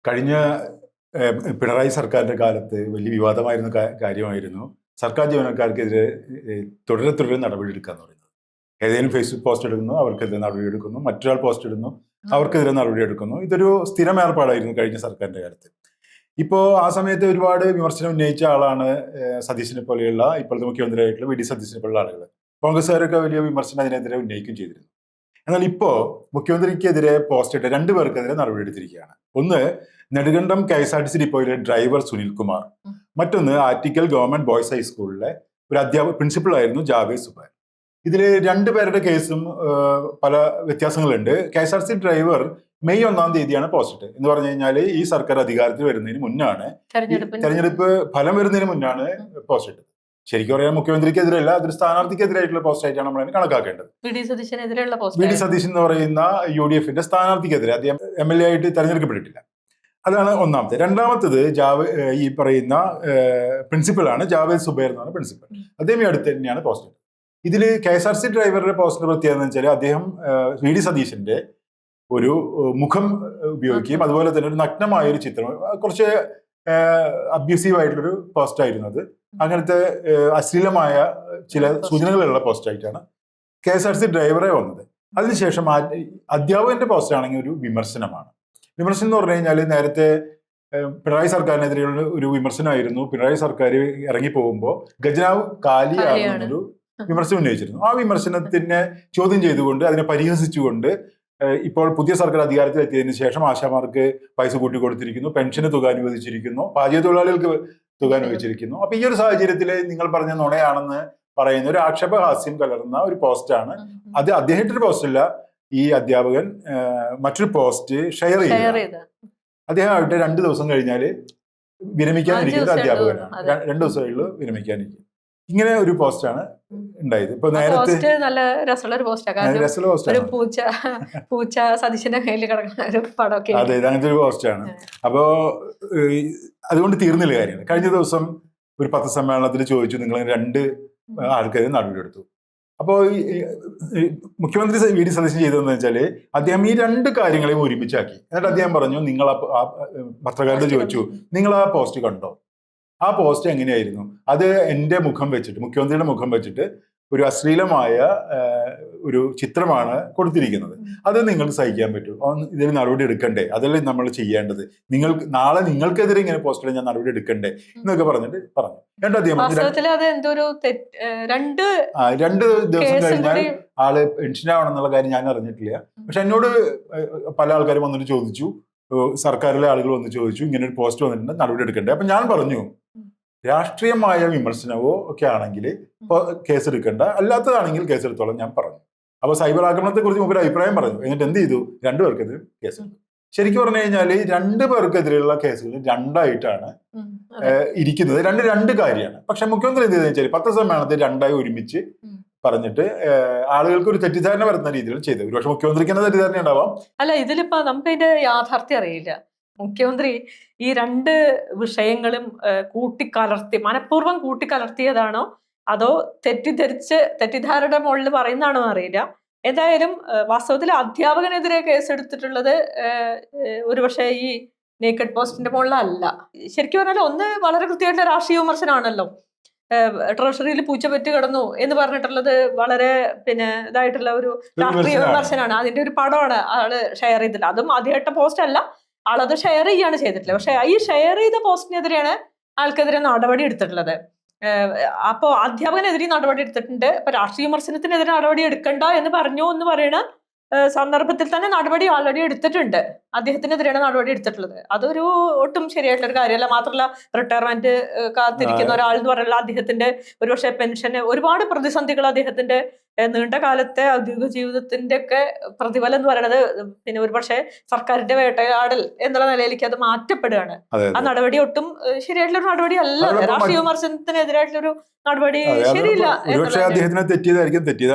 കഴിഞ്ഞ പിണറായി സർക്കാരിന്റെ കാലത്ത് വലിയ വിവാദമായിരുന്ന കാര്യമായിരുന്നു സർക്കാർ ജീവനക്കാർക്കെതിരെ തുടരെ നടപടിയെടുക്കുക എന്ന് പറയുന്നത്. ഏതെങ്കിലും ഫേസ്ബുക്ക് പോസ്റ്റ് എടുക്കുന്നു, അവർക്കെതിരെ നടപടിയെടുക്കുന്നു, മറ്റൊരാൾ പോസ്റ്റ് ഇടുന്നു, അവർക്കെതിരെ നടപടിയെടുക്കുന്നു. ഇതൊരു സ്ഥിരം ഏർപ്പാടായിരുന്നു കഴിഞ്ഞ സർക്കാരിന്റെ കാലത്ത്. ഇപ്പോൾ ആ സമയത്ത് ഒരുപാട് വിമർശനം ഉന്നയിച്ച ആളാണ് സതീശനെ പോലെയുള്ള ഇപ്പോഴത്തെ മുഖ്യമന്ത്രിയായിട്ടുള്ള വി ഡി സതീശനെ പോലുള്ള ആളുകൾ. കോൺഗ്രസ്സുകാരൊക്കെ വലിയ വിമർശനം അതിനെതിരെ ഉന്നയിക്കുകയും ചെയ്തിരുന്നു. എന്നാൽ ഇപ്പോ മുഖ്യമന്ത്രിക്കെതിരെ പോസ്റ്റ് ഇട്ട രണ്ടുപേർക്കെതിരെ നടപടിയെടുത്തിരിക്കുകയാണ്. ഒന്ന്, നെടുങ്കണ്ടം KSRTC ഡിപ്പോയിലെ ഡ്രൈവർ സുനിൽകുമാർ. മറ്റൊന്ന്, ആറ്റിക്കൽ ഗവൺമെന്റ് ബോയ്സ് ഹൈസ്കൂളിലെ ഒരു പ്രിൻസിപ്പൽ ആയിരുന്നു ജാവേദ് സുബൈർ. ഇതില് രണ്ടുപേരുടെ കേസും പല വ്യത്യാസങ്ങളുണ്ട്. KSRTC ഡ്രൈവർ മെയ് 1-ാം തീയതിയാണ് പോസ്റ്റ് ഇട്ടത്. എന്ന് പറഞ്ഞു കഴിഞ്ഞാൽ ഈ സർക്കാർ അധികാരത്തിൽ വരുന്നതിന് മുന്നാണ്, തെരഞ്ഞെടുപ്പ് ഫലം വരുന്നതിന് മുന്നാണ് പോസ്റ്റ് ഇട്ടത്. ശരിക്കും പറയാൻ മുഖ്യമന്ത്രിക്കെതിരല്ല, അതൊരു സ്ഥാനാർത്ഥിക്കെതിരായിട്ടുള്ള പോസ്റ്റ് ആയിട്ടാണ് നമ്മൾ അതിനെ കണക്കാക്കേണ്ടത്. വി ഡി സതീശൻ എന്ന് പറയുന്ന UDF-ന്റെ സ്ഥാനാർത്ഥിക്കെതിരെ, അദ്ദേഹം MLA ആയിട്ട് തെരഞ്ഞെടുക്കപ്പെട്ടിട്ടില്ല. അതാണ് ഒന്നാമത്തെ. രണ്ടാമത്തത് ഈ പറയുന്ന പ്രിൻസിപ്പലാണ് ജാവേദ് സുബൈർ എന്നാണ് പ്രിൻസിപ്പൽ. അദ്ദേഹം ഈ അടുത്ത് തന്നെയാണ് പോസ്റ്റ് ഇട്ടത്. ഇതിൽ KSRTC ഡ്രൈവറുടെ പോസ്റ്റിന്റെ പ്രത്യേകത എന്ന് വെച്ചാൽ അദ്ദേഹം വി ഡി സതീശന്റെ ഒരു മുഖം ഉപയോഗിക്കുകയും അതുപോലെ തന്നെ ഒരു നഗ്നമായ ഒരു ചിത്രം, കുറച്ച് അബ്യൂസീവ് ആയിട്ടുള്ളൊരു പോസ്റ്റ് ആയിരുന്നു അത്. അങ്ങനത്തെ അശ്ലീലമായ ചില സൂചനകളുള്ള പോസ്റ്റ് ആയിട്ടാണ് KSRTC ഡ്രൈവറെ വന്നത്. അതിനുശേഷം അധ്യാപകന്റെ പോസ്റ്റ് ആണെങ്കിൽ ഒരു വിമർശനമാണ്. വിമർശനം എന്ന് പറഞ്ഞു കഴിഞ്ഞാൽ നേരത്തെ പിണറായി സർക്കാരിനെതിരെയുള്ള ഒരു വിമർശനമായിരുന്നു. പിണറായി സർക്കാർ ഇറങ്ങി പോകുമ്പോൾ ഖജനാവ് കാലിയാണെന്നൊരു വിമർശനം ഉന്നയിച്ചിരുന്നു. ആ വിമർശനത്തിനെ ചോദ്യം ചെയ്തുകൊണ്ട്, അതിനെ പരിഹസിച്ചുകൊണ്ട് ഇപ്പോൾ പുതിയ സർക്കാർ അധികാരത്തിൽ എത്തിയതിനു ശേഷം ആശാമാർക്ക് പൈസ കൂട്ടി കൊടുത്തിരിക്കുന്നു, പെൻഷന് തുക അനുവദിച്ചിരിക്കുന്നു, പാചക തൊഴിലാളികൾക്ക് തുക അനുവദിച്ചിരിക്കുന്നു. അപ്പൊ ഈ ഒരു സാഹചര്യത്തിൽ നിങ്ങൾ പറഞ്ഞ നുണയാണെന്ന് പറയുന്ന ഒരു ആക്ഷേപഹാസ്യം കലർന്ന ഒരു പോസ്റ്റാണ് അത്. അദ്ദേഹത്തിന്റെ പോസ്റ്റ് അല്ല, ഈ അധ്യാപകൻ മറ്റൊരു പോസ്റ്റ് ഷെയർ ചെയ്തു. അദ്ദേഹം ആയിട്ട് 2 ദിവസം കഴിഞ്ഞാൽ വിരമിക്കാനിരിക്കുന്ന അധ്യാപകനാണ്. 2 ദിവസമുള്ളൂ വിരമിക്കാനിരിക്കും. ഇങ്ങനെ ഒരു പോസ്റ്റാണ് ഉണ്ടായത്. ഇപ്പൊ നേരത്തെ നല്ല രസമുള്ള ഒരു പോസ്റ്റാണ്, പൂച്ച സതീശന്റെ കയ്യിൽ കിടക്കുന്ന ഒരു പടമൊക്കെ. അതെ, അങ്ങനത്തെ ഒരു പോസ്റ്റാണ്. അപ്പോ അതുകൊണ്ട് തീർന്നില്ല കാര്യങ്ങൾ. കഴിഞ്ഞ ദിവസം ഒരു പത്രസമ്മേളനത്തിൽ ചോദിച്ചു, നിങ്ങൾ 2 ആൾക്കാരെ നടപടിയെടുത്തു. അപ്പോൾ മുഖ്യമന്ത്രി വി ഡി സതീശൻ ചെയ്തതെന്ന് വെച്ചാൽ അദ്ദേഹം ഈ 2 കാര്യങ്ങളെയും ഒരുമിച്ചാക്കി. എന്നിട്ട് അദ്ദേഹം പറഞ്ഞു, നിങ്ങൾ പത്രക്കാരോട് ചോദിച്ചു, നിങ്ങൾ ആ പോസ്റ്റ് കണ്ടോ? ആ പോസ്റ്റ് എങ്ങനെയായിരുന്നു? അത് എൻ്റെ മുഖം വെച്ചിട്ട്, മുഖ്യമന്ത്രിയുടെ മുഖം വെച്ചിട്ട് ഒരു അശ്ലീലമായ ഒരു ചിത്രമാണ് കൊടുത്തിരിക്കുന്നത്. അത് നിങ്ങൾക്ക് സഹിക്കാൻ പറ്റുമോ? ഇതിന് നടപടി എടുക്കണ്ടേ? അതല്ലേ നമ്മൾ ചെയ്യേണ്ടത്? നാളെ നിങ്ങൾക്കെതിരെ ഇങ്ങനെ പോസ്റ്റ് ഞാൻ നടപടി എടുക്കണ്ടേ എന്നൊക്കെ പറഞ്ഞു. എന്നിട്ട് അദ്ദേഹം 2 ദിവസം കഴിഞ്ഞാൽ ആള് പെൻഷനാവണമെന്നുള്ള കാര്യം ഞാൻ അറിഞ്ഞിട്ടില്ല. പക്ഷെ എന്നോട് പല ആൾക്കാരും വന്നിട്ട് ചോദിച്ചു, സർക്കാരിലെ ആളുകൾ വന്ന് ചോദിച്ചു, ഇങ്ങനെ ഒരു പോസ്റ്റ് വന്നിട്ടുണ്ട്, നടപടി എടുക്കണ്ടേ? അപ്പൊ ഞാൻ പറഞ്ഞു, രാഷ്ട്രീയമായ വിമർശനവോ ഒക്കെ ആണെങ്കിൽ കേസെടുക്കണ്ട, അല്ലാത്തതാണെങ്കിൽ കേസെടുത്തോളം ഞാൻ പറഞ്ഞു. അപ്പൊ സൈബർ ആക്രമണത്തെ കുറിച്ച് ഒരു അഭിപ്രായം പറഞ്ഞു. എന്നിട്ട് എന്ത് ചെയ്തു? 2 പേർക്കെതിരെ കേസെടുത്തു. ശരിക്കും പറഞ്ഞു കഴിഞ്ഞാൽ 2 പേർക്കെതിരെയുള്ള കേസുകൾ 2ആയിട്ടാണ് ഇരിക്കുന്നത്. 2 കാര്യമാണ്. പക്ഷെ മുഖ്യമന്ത്രി എന്ത് ചെയ്തെന്ന് വെച്ചാൽ പത്രസമ്മേളനത്തിൽ 2ആയി ഒരുമിച്ച് പറഞ്ഞിട്ട് ആളുകൾക്ക് ഒരു തെറ്റിദ്ധാരണ വരുന്ന രീതിയിൽ ചെയ്തു. ഒരുപക്ഷെ മുഖ്യമന്ത്രിക്ക് തന്നെ തെറ്റിദ്ധാരണ ഉണ്ടാവാം. അല്ല, ഇതിലിപ്പോ നമുക്ക് അതിന്റെ യാഥാർത്ഥ്യം അറിയില്ല. മുഖ്യമന്ത്രി ഈ 2 വിഷയങ്ങളും മനഃപൂർവ്വം കൂട്ടിക്കലർത്തിയതാണോ അതോ തെറ്റിദ്ധാരണ മുകളിൽ പറയുന്നതാണോ അറിയില്ല. എന്തായാലും വാസ്തവത്തിൽ അധ്യാപകനെതിരെ കേസെടുത്തിട്ടുള്ളത് ഒരുപക്ഷെ ഈ നേക്കഡ് പോസ്റ്റിന്റെ മുകളിലല്ല. ശരിക്കും പറഞ്ഞാൽ ഒന്ന് വളരെ കൃത്യമായിട്ടുള്ള രാഷ്ട്രീയ വിമർശനമാണല്ലോ. ട്രഷറിയിൽ പൂച്ചപെറ്റ് കിടന്നു എന്ന് പറഞ്ഞിട്ടുള്ളത് വളരെ ഇതായിട്ടുള്ള ഒരു രാഷ്ട്രീയ വിമർശനമാണ്. അതിന്റെ ഒരു പടമാണ് ആള് ഷെയർ ചെയ്തില്ല. അതും ആദ്യമായിട്ട പോസ്റ്റ് അല്ല, ആളത് ഷെയർ ചെയ്യാണ് ചെയ്തിട്ടില്ല. പക്ഷെ ഈ ഷെയർ ചെയ്ത പോസ്റ്റിനെതിരെയാണ് ആൾക്കെതിരെ നടപടി എടുത്തിട്ടുള്ളത്. അപ്പോ അധ്യാപകനെതിരെ നടപടി എടുത്തിട്ടുണ്ട്. ഇപ്പൊ രാഷ്ട്രീയ വിമർശനത്തിനെതിരെ നടപടി എടുക്കണ്ട എന്ന് പറഞ്ഞു എന്ന് പറയുന്ന സന്ദർഭത്തിൽ തന്നെ നടപടി ഓൾറെഡി എടുത്തിട്ടുണ്ട്. അദ്ദേഹത്തിനെതിരെയാണ് നടപടി എടുത്തിട്ടുള്ളത്. അതൊരു ഒട്ടും ശരിയായിട്ടുള്ള ഒരു കാര്യമല്ല. മാത്രമല്ല, റിട്ടയർമെന്റ് കാത്തിരിക്കുന്ന ഒരാൾ എന്ന് പറയുന്നത് അദ്ദേഹത്തിന്റെ ഒരുപക്ഷെ പെൻഷന് ഒരുപാട് പ്രതിസന്ധികൾ, അദ്ദേഹത്തിന്റെ നീണ്ട കാലത്തെ ഔദ്യോഗിക ജീവിതത്തിന്റെ ഒക്കെ പ്രതിഫലം എന്ന് പറയുന്നത് ഒരുപക്ഷെ സർക്കാരിന്റെ വേട്ടയാടൽ എന്നുള്ള നിലയിലേക്ക് അത് മാറ്റപ്പെടുകയാണ്. ആ നടപടി ഒട്ടും ശരിയായിട്ടുള്ള ഒരു നടപടി അല്ല. രാഷ്ട്രീയ വിമർശനത്തിനെതിരായിട്ടുള്ള ഒരു നടപടി ശരിയില്ല.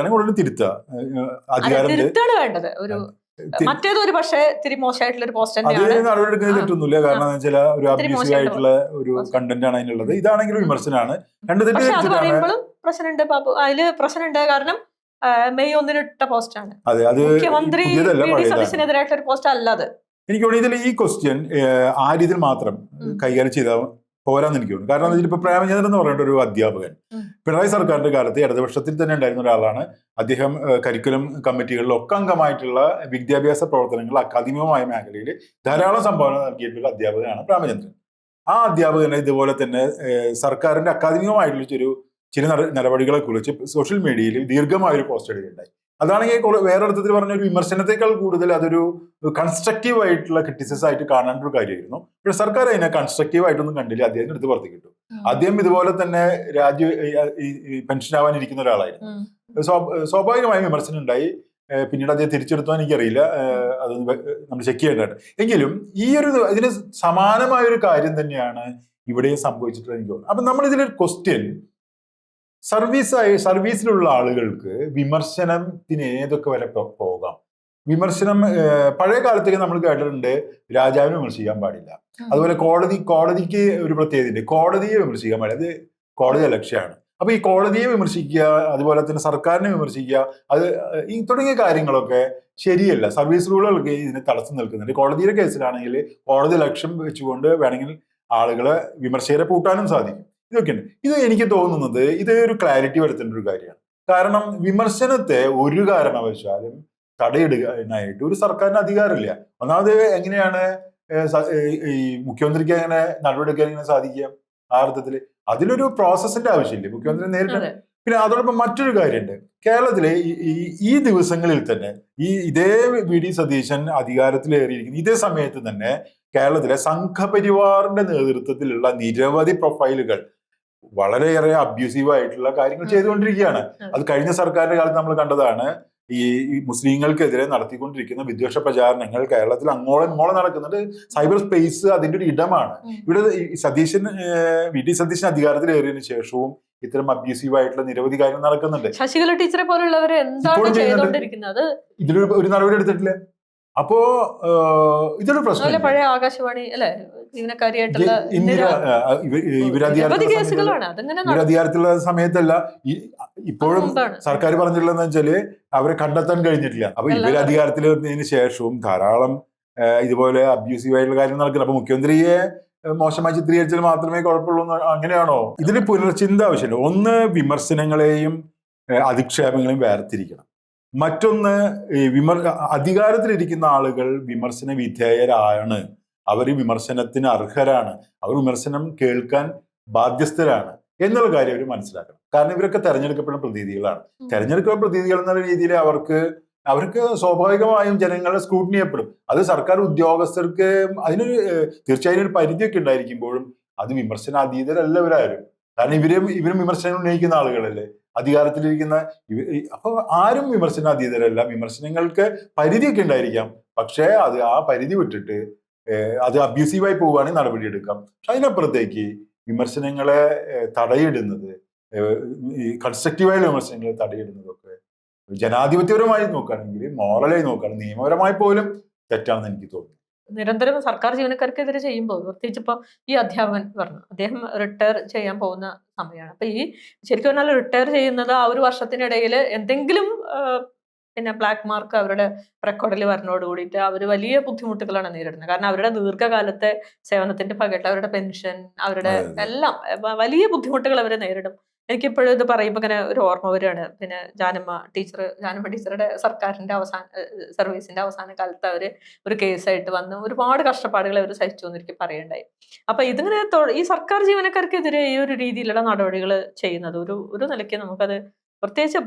തിരുത്താണ് വേണ്ടത്. മറ്റേത് ഒരു പക്ഷേ ഇത്തിരി മോശമായിട്ടുള്ള ഒരു പോസ്റ്റ് തന്നെയാണ്. അത് പറയുമ്പോഴും പ്രശ്നമുണ്ട് ബാബു, അതില് പ്രശ്നമുണ്ട്. കാരണം മെയ് 1 ഇട്ട പോസ്റ്റാണ്. മുഖ്യമന്ത്രി വി ഡി സതീശനെതിരായിട്ടുള്ള ഒരു പോസ്റ്റ് അല്ല അത്. എനിക്ക് തോന്നുന്നു ഇതിൽ ഈ ക്വസ്റ്റ്യൻ ആ രീതിയിൽ മാത്രം കൈകാര്യം ചെയ്താൽ പോരാന്ന് എനിക്ക് തോന്നുന്നു. കാരണം ഇതിലിപ്പോ പ്രേമചന്ദ്രൻ എന്ന് പറയുന്ന ഒരു അധ്യാപകൻ പിണറായി സർക്കാരിന്റെ കാലത്ത് ഇടതുപക്ഷത്തിൽ തന്നെ ഉണ്ടായിരുന്ന ഒരാളാണ്. അദ്ദേഹം കരിക്കുലം കമ്മിറ്റികളിലൊക്കെ അംഗമായിട്ടുള്ള വിദ്യാഭ്യാസ പ്രവർത്തനങ്ങൾ അക്കാദമികമായ മേഖലയിൽ ധാരാളം സംഭാവന നൽകിയിട്ടുള്ള അധ്യാപകനാണ് പ്രേമചന്ദ്രൻ. ആ അധ്യാപകനെ ഇതുപോലെ തന്നെ സർക്കാരിന്റെ അക്കാദമികമായിട്ടുള്ള ചില നടപടികളെ കുറിച്ച് സോഷ്യൽ മീഡിയയിൽ ദീർഘമായൊരു പോസ്റ്റ് ഇടുകയുണ്ടായി. അതാണെങ്കിൽ വേറെ അർത്ഥത്തിൽ പറഞ്ഞ ഒരു വിമർശനത്തെക്കാൾ കൂടുതൽ അതൊരു കൺസ്ട്രക്റ്റീവ് ആയിട്ടുള്ള ക്രിറ്റിസിസം ആയിട്ട് കാണേണ്ട ഒരു കാര്യമായിരുന്നു. പക്ഷെ സർക്കാർ അതിനെ കൺസ്ട്രക്റ്റീവ് ആയിട്ടൊന്നും കണ്ടില്ല. അദ്ദേഹം എടുത്ത് പുറത്തേക്ക് കിട്ടും. അദ്ദേഹം ഇതുപോലെ തന്നെ പെൻഷൻ ആവാനിരിക്കുന്ന ഒരാളായിരുന്നു. സ്വാഭാവികമായും വിമർശനം ഉണ്ടായി. പിന്നീട് അദ്ദേഹം തിരിച്ചെടുത്തോ എനിക്കറിയില്ല, അതൊന്ന് നമ്മൾ ചെക്ക് ചെയ്യേണ്ടതാണ്. എങ്കിലും ഇതിന് സമാനമായ ഒരു കാര്യം ഇവിടെയും സംഭവിച്ചിട്ടുള്ളത് എനിക്ക് തോന്നുന്നു. അപ്പൊ നമ്മൾ ഇതിലൊരു ക്വസ്റ്റ്യൻ, സർവീസിലുള്ള ആളുകൾക്ക് വിമർശനത്തിന് ഏതൊക്കെ വരെ പോകാം. വിമർശനം പഴയ കാലത്തേക്ക് നമ്മൾ കേട്ടിട്ടുണ്ട്, രാജാവിനെ വിമർശിക്കാൻ പാടില്ല. അതുപോലെ കോടതിക്ക് ഒരു പ്രത്യേകതയുണ്ട്, കോടതിയെ വിമർശിക്കാൻ പാടില്ല, അത് കോടതി ലക്ഷ്യമാണ്. അപ്പൊ ഈ കോടതിയെ വിമർശിക്കുക, അതുപോലെ തന്നെ സർക്കാരിനെ വിമർശിക്കുക, ഈ തുടങ്ങിയ കാര്യങ്ങളൊക്കെ ശരിയല്ല. സർവീസ് റൂളുകൾക്ക് ഇതിന് തടസ്സം നിൽക്കുന്നുണ്ട്. കോടതിയുടെ കേസിലാണെങ്കിൽ കോടതി ലക്ഷ്യം വെച്ചുകൊണ്ട് വേണമെങ്കിൽ ആളുകളെ വിമർശകരെ പൂട്ടാനും സാധിക്കും. ഇതൊക്കെയുണ്ട്. ഇത് എനിക്ക് തോന്നുന്നത് ഇത് ഒരു ക്ലാരിറ്റി വരുത്തേണ്ട ഒരു കാര്യമാണ്. കാരണം വിമർശനത്തെ ഒരു കാരണവശാലും തടയിടുകാനായിട്ട് ഒരു സർക്കാരിന് അധികാരമില്ല. ഒന്നാമത് എങ്ങനെയാണ് ഈ മുഖ്യമന്ത്രിക്ക് അങ്ങനെ നടപടിയെടുക്കാൻ എങ്ങനെ സാധിക്കുക? ആ അർത്ഥത്തില് അതിലൊരു പ്രോസസ്സിന്റെ ആവശ്യമില്ല, മുഖ്യമന്ത്രി നേരിട്ട്. പിന്നെ അതോടൊപ്പം മറ്റൊരു കാര്യമുണ്ട്, കേരളത്തിലെ ഈ ദിവസങ്ങളിൽ തന്നെ ഇതേ വി.ഡി. സതീശൻ അധികാരത്തിലേറിയിരിക്കുന്ന ഇതേ സമയത്ത് തന്നെ കേരളത്തിലെ സംഘപരിവാറിന്റെ നേതൃത്വത്തിലുള്ള നിരവധി പ്രൊഫൈലുകൾ വളരെയേറെ അബ്യൂസീവ് ആയിട്ടുള്ള കാര്യങ്ങൾ ചെയ്തുകൊണ്ടിരിക്കുകയാണ്. അത് കഴിഞ്ഞ സർക്കാരിന്റെ കാലത്ത് നമ്മൾ കണ്ടതാണ്. ഈ മുസ്ലിങ്ങൾക്കെതിരെ നടത്തിക്കൊണ്ടിരിക്കുന്ന വിദ്വേഷ പ്രചാരണങ്ങൾ കേരളത്തിൽ അങ്ങോളം ഇങ്ങോളം നടക്കുന്നുണ്ട്. സൈബർ സ്പേസ് അതിന്റെ ഒരു ഇടമാണ്. ഇവിടെ വി.ഡി. സതീശൻ അധികാരത്തിലേറിയതിനു ശേഷവും ഇത്തരം അബ്യൂസീവ് ആയിട്ടുള്ള നിരവധി കാര്യങ്ങൾ നടക്കുന്നുണ്ട്. ശശികല ടീച്ചറെ പോലുള്ളവർ എന്താണ് ചെയ്തുകൊണ്ടിരിക്കുന്നത്? ഇതിലൊരു ഒരു നടപടി എടുത്തിട്ടില്ല. അപ്പോ ഇതൊരു പ്രശ്നം. പഴയ ആകാശവാണി അല്ലെ ജീവനക്കാരിയായിട്ടുള്ള ഇവരധികാരത്തിലുള്ള സമയത്തല്ല, ഇപ്പോഴും സർക്കാർ പറഞ്ഞിട്ടുള്ളതെന്ന് വെച്ചാല് അവരെ കണ്ടെത്താൻ കഴിഞ്ഞിട്ടില്ല. അപ്പൊ ഇവരധികാരത്തിൽ വന്നതിന് ശേഷവും ധാരാളം ഇതുപോലെ അബ്യൂസീവ് ആയിട്ടുള്ള കാര്യങ്ങൾ നടക്കുന്നത്. അപ്പൊ മുഖ്യമന്ത്രിയെ മോശമായി ചിത്രീകരിച്ചാൽ മാത്രമേ കുഴപ്പമുള്ളൂ അങ്ങനെയാണോ? ഇതിന് പുനർചിന്ത ആവശ്യമില്ല. ഒന്ന്, വിമർശനങ്ങളെയും അധിക്ഷേപങ്ങളെയും വേർതിരിക്കണം. മറ്റൊന്ന്, അധികാരത്തിലിരിക്കുന്ന ആളുകൾ വിമർശന വിധേയരാണ്, അവർ വിമർശനത്തിന് അർഹരാണ്, അവർ വിമർശനം കേൾക്കാൻ ബാധ്യസ്ഥരാണ് എന്നുള്ള കാര്യം അവർ മനസ്സിലാക്കണം. കാരണം ഇവരൊക്കെ തെരഞ്ഞെടുക്കപ്പെടുന്ന പ്രതിനിധികളാണ്. തെരഞ്ഞെടുക്കപ്പെടുന്ന പ്രതിനിധികൾ എന്നുള്ള രീതിയിൽ അവർക്ക് സ്വാഭാവികമായും ജനങ്ങളുടെ സ്ക്രൂട്ടിനി ചെയ്യപ്പെടും. അത് സർക്കാർ ഉദ്യോഗസ്ഥർക്ക് അതിനൊരു തീർച്ചയായും ഒരു പരിധിയൊക്കെ ഉണ്ടായിരിക്കുമ്പോഴും അത് വിമർശനാതീതരല്ല ഇവരാരും. കാരണം ഇവരും വിമർശനം ഉന്നയിക്കുന്ന ആളുകളല്ലേ അധികാരത്തിലിരിക്കുന്ന. അപ്പൊ ആരും വിമർശനാതീതരല്ല. വിമർശനങ്ങൾക്ക് പരിധിയൊക്കെ ഉണ്ടായിരിക്കാം, പക്ഷേ ആ പരിധി വിട്ടിട്ട് അത് അബ്യൂസീവായി പോവുകയാണെങ്കിൽ നടപടിയെടുക്കാം. പക്ഷെ അതിനപ്പുറത്തേക്ക് വിമർശനങ്ങളെ തടയിടുന്നത്, കൺസ്ട്രക്റ്റീവായ വിമർശനങ്ങളെ തടയിടുന്നതൊക്കെ ജനാധിപത്യപരമായി നോക്കുകയാണെങ്കിൽ, മോറലായി നോക്കുകയാണെങ്കിൽ, നിയമപരമായി പോലും തെറ്റാണെന്ന് എനിക്ക് തോന്നുന്നു. നിരന്തരം സർക്കാർ ജീവനക്കാർക്കെതിരെ ചെയ്യുമ്പോൾ, പ്രത്യേകിച്ച് ഇപ്പോൾ ഈ അധ്യാപകൻ പറഞ്ഞു, അദ്ദേഹം റിട്ടയർ ചെയ്യാൻ പോകുന്ന സമയമാണ്. അപ്പൊ ശരിക്കും പറഞ്ഞാൽ റിട്ടയർ ചെയ്യുന്നത് ആ ഒരു വർഷത്തിനിടയിൽ എന്തെങ്കിലും പിന്നെ ബ്ലാക്ക് മാർക്ക് അവരുടെ റെക്കോർഡിൽ വരുന്നതോട് കൂടിയിട്ട് അവർ വലിയ ബുദ്ധിമുട്ടുകളാണ് നേരിടുന്നത്. കാരണം അവരുടെ ദീർഘകാലത്തെ സേവനത്തിന്റെ ഭാഗമായിട്ട് അവരുടെ പെൻഷൻ, അവരുടെ എല്ലാം വലിയ ബുദ്ധിമുട്ടുകൾ അവർ നേരിടും. എനിക്കിപ്പോഴും ഇത് പറയുമ്പോൾ ഇങ്ങനെ ഒരു ഓർമ്മ വരികയാണ്. പിന്നെ ജാനമ്മ ടീച്ചറുടെ സർക്കാരിന്റെ സർവീസിന്റെ അവസാന കാലത്ത് അവര് ഒരു കേസായിട്ട് വന്ന് ഒരുപാട് കഷ്ടപ്പാടുകൾ അവർ സഹിച്ചു എന്ന് എനിക്ക് പറയണ്ടായി. അപ്പൊ ഇതിങ്ങനെ ഈ സർക്കാർ ജീവനക്കാർക്കെതിരെ ഈ ഒരു രീതിയിലുള്ള നടപടികൾ ചെയ്യുന്നത് ഒരു നിലയ്ക്ക് നമുക്കത് പ്രത്യേകിച്ച്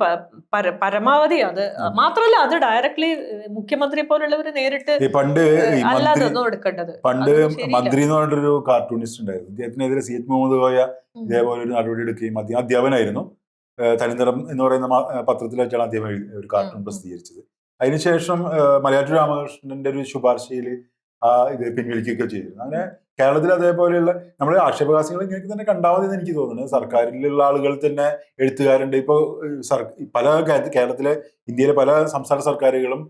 പരമാവധി, അത് മാത്രമല്ല അത് ഡയറക്ട്ലി മുഖ്യമന്ത്രിയെ പോലുള്ളവർ നേരിട്ട് അല്ലാതെ ഒന്നും എടുക്കേണ്ടത്. പണ്ട് മന്ത്രി എന്ന് പറഞ്ഞൊരു കാർട്ടൂണിസ്റ്റ് ഉണ്ടായിരുന്നു. അദ്ദേഹത്തിനെതിരെ സി.എച്ച്. മുഹമ്മദ് കോയ ഇതേപോലെ ഒരു നടപടി എടുക്കുകയും അദ്ദേഹം അധ്യാപനായിരുന്നു. തനിനിറം എന്ന് പറയുന്ന പത്രത്തിൽ വെച്ചാണ് അദ്ദേഹം ഒരു കാർട്ടൂൺ പ്രസിദ്ധീകരിച്ചത്. അതിനുശേഷം മലയാറ്റൂർ രാമകൃഷ്ണന്റെ ഒരു ശുപാർശയിൽ ഇത് പിൻവലിക്കുകയൊക്കെ ചെയ്തിരുന്നു. അങ്ങനെ കേരളത്തിൽ അതേപോലെയുള്ള നമ്മുടെ ആക്ഷേപഹാസ്യങ്ങൾ ഇങ്ങനെ തന്നെ കണ്ടാൽ എന്ന് എനിക്ക് തോന്നുന്നു. സർക്കാരിലുള്ള ആളുകൾ തന്നെ എഴുത്തുകാരുണ്ട്. ഇപ്പോൾ പല കേരളത്തിലെ ഇന്ത്യയിലെ പല സംസ്ഥാന സർക്കാരുകളും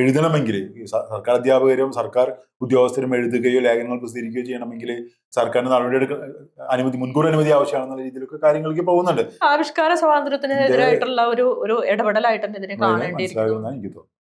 എഴുതണമെങ്കിൽ സർക്കാർ അധ്യാപകരും സർക്കാർ ഉദ്യോഗസ്ഥരും എഴുതുകയോ ലേഖനങ്ങൾ പ്രസിദ്ധീകരിക്കുകയോ ചെയ്യണമെങ്കിൽ സർക്കാരിന് നടപടി മുൻകൂർ അനുമതി ആവശ്യമാണെന്നുള്ള രീതിയിലൊക്കെ കാര്യങ്ങൾക്ക് പോകുന്നുണ്ട്. ആവിഷ്കാര സ്വാതന്ത്ര്യത്തിന് എതിരായിട്ടുള്ള ഒരു ഇടപെടലായിട്ട് ഇതിനെ കാണേണ്ടിയിരിക്കുന്നു. എനിക്ക് തോന്നുന്നു.